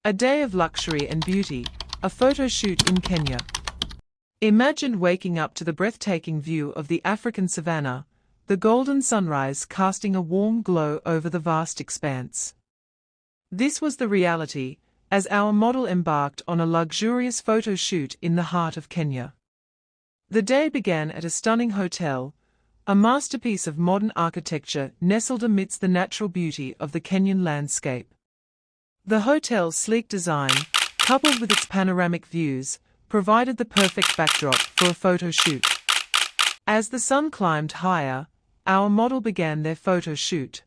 A day of luxury and beauty, a photo shoot in Kenya. Imagine waking up to the breathtaking view of the African savanna, the golden sunrise casting a warm glow over the vast expanse. This was the reality, as our model embarked on a luxurious photo shoot in the heart of Kenya. The day began at a stunning hotel, a masterpiece of modern architecture nestled amidst the natural beauty of the Kenyan landscape. The hotel's sleek design, coupled with its panoramic views, provided the perfect backdrop for a photo shoot. As the sun climbed higher, our model began their photo shoot.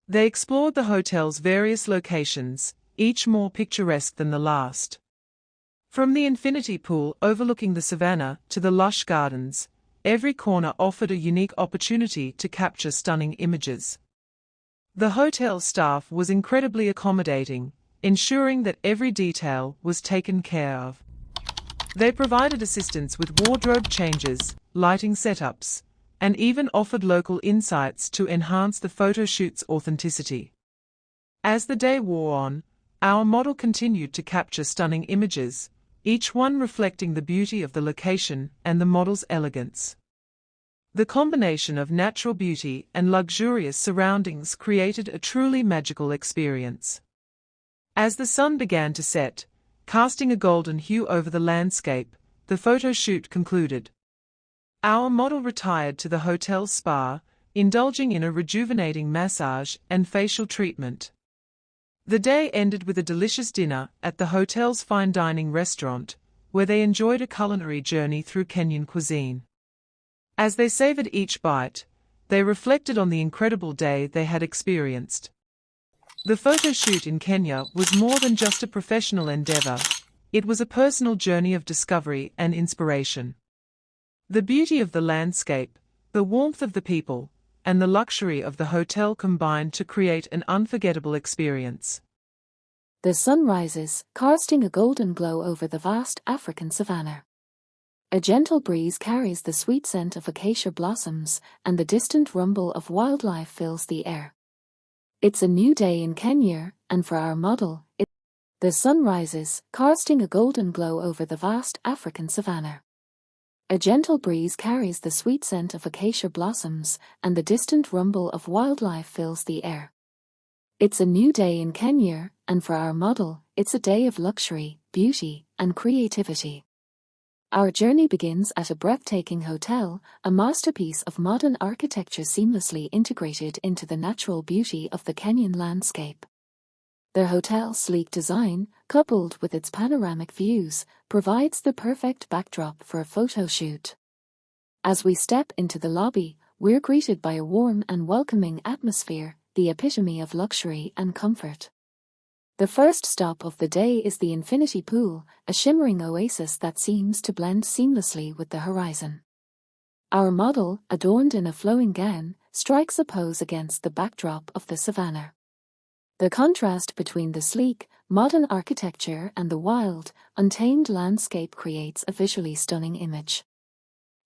They explored the hotel's various locations, each more picturesque than the last. From the infinity pool overlooking the savannah to the lush gardens, every corner offered a unique opportunity to capture stunning images. The hotel staff was incredibly accommodating, ensuring that every detail was taken care of. They provided assistance with wardrobe changes, lighting setups, and even offered local insights to enhance the photo shoot's authenticity. As the day wore on, our model continued to capture stunning images, each one reflecting the beauty of the location and the model's elegance. The combination of natural beauty and luxurious surroundings created a truly magical experience. As the sun began to set, casting a golden hue over the landscape, the photo shoot concluded. Our model retired to the hotel's spa, indulging in a rejuvenating massage and facial treatment. The day ended with a delicious dinner at the hotel's fine dining restaurant, where they enjoyed a culinary journey through Kenyan cuisine. As they savored each bite, they reflected on the incredible day they had experienced. The photo shoot in Kenya was more than just a professional endeavor, it was a personal journey of discovery and inspiration. The beauty of the landscape, the warmth of the people, and the luxury of the hotel combined to create an unforgettable experience. The sun rises, casting a golden glow over the vast African savanna. A gentle breeze carries the sweet scent of acacia blossoms, and the distant rumble of wildlife fills the air. It's a new day in Kenya, and for our model, the sun rises, casting a golden glow over the vast African savanna. A gentle breeze carries the sweet scent of acacia blossoms, and the distant rumble of wildlife fills the air. It's a new day in Kenya, and for our model, it's a day of luxury, beauty, and creativity. Our journey begins at a breathtaking hotel, a masterpiece of modern architecture seamlessly integrated into the natural beauty of the Kenyan landscape. The hotel's sleek design, coupled with its panoramic views, provides the perfect backdrop for a photo shoot. As we step into the lobby, we're greeted by a warm and welcoming atmosphere, the epitome of luxury and comfort. The first stop of the day is the infinity pool, a shimmering oasis that seems to blend seamlessly with the horizon. Our model, adorned in a flowing gown, strikes a pose against the backdrop of the savannah. The contrast between the sleek, modern architecture and the wild, untamed landscape creates a visually stunning image.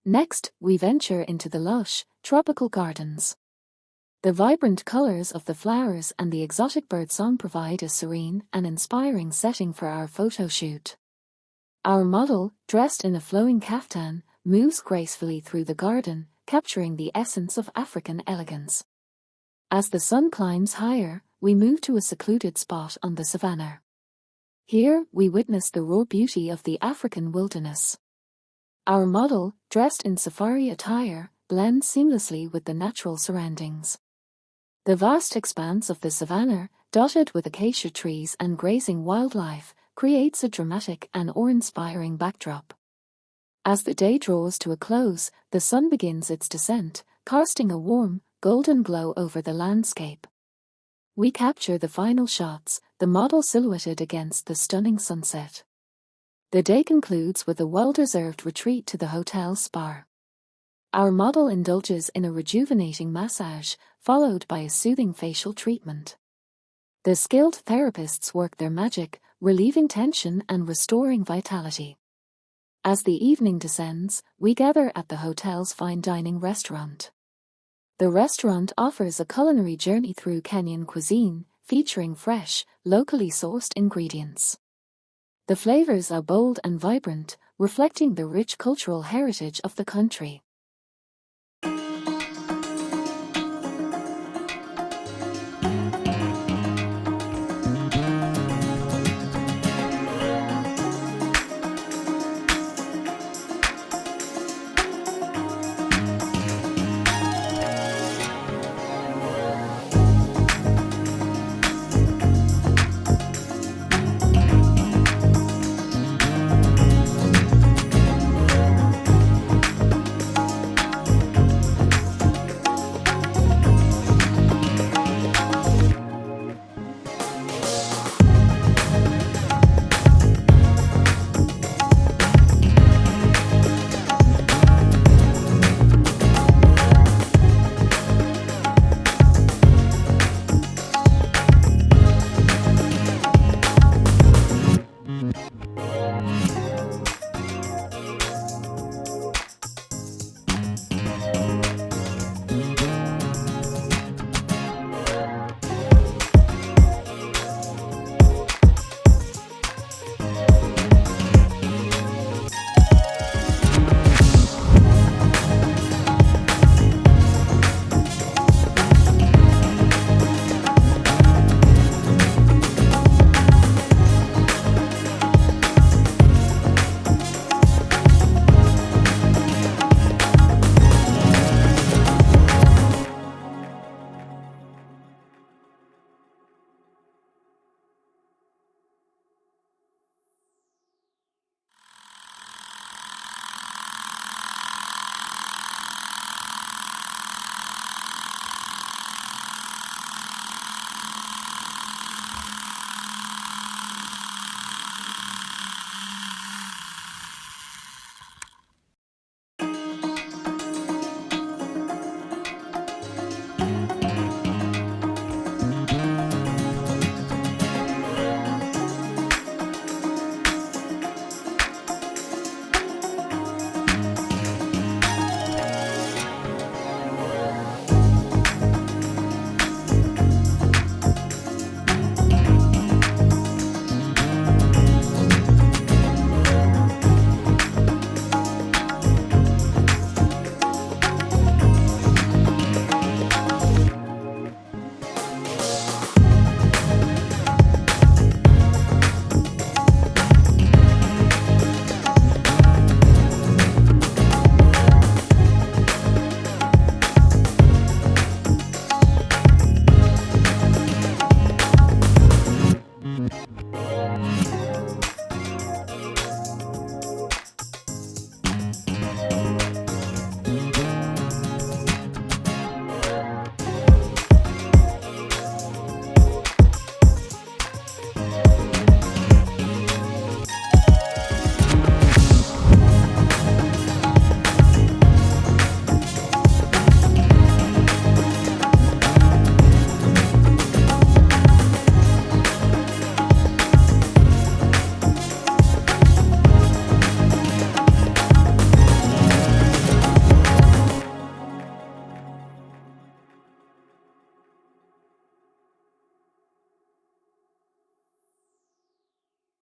Next, we venture into the lush, tropical gardens. The vibrant colors of the flowers and the exotic birdsong provide a serene and inspiring setting for our photo shoot. Our model, dressed in a flowing kaftan, moves gracefully through the garden, capturing the essence of African elegance. As the sun climbs higher, we move to a secluded spot on the savannah. Here, we witness the raw beauty of the African wilderness. Our model, dressed in safari attire, blends seamlessly with the natural surroundings. The vast expanse of the savannah, dotted with acacia trees and grazing wildlife, creates a dramatic and awe-inspiring backdrop. As the day draws to a close, the sun begins its descent, casting a warm, golden glow over the landscape. We capture the final shots, the model silhouetted against the stunning sunset. The day concludes with a well-deserved retreat to the hotel spa. Our model indulges in a rejuvenating massage, followed by a soothing facial treatment. The skilled therapists work their magic, relieving tension and restoring vitality. As the evening descends, we gather at the hotel's fine dining restaurant. The restaurant offers a culinary journey through Kenyan cuisine, featuring fresh, locally sourced ingredients. The flavors are bold and vibrant, reflecting the rich cultural heritage of the country.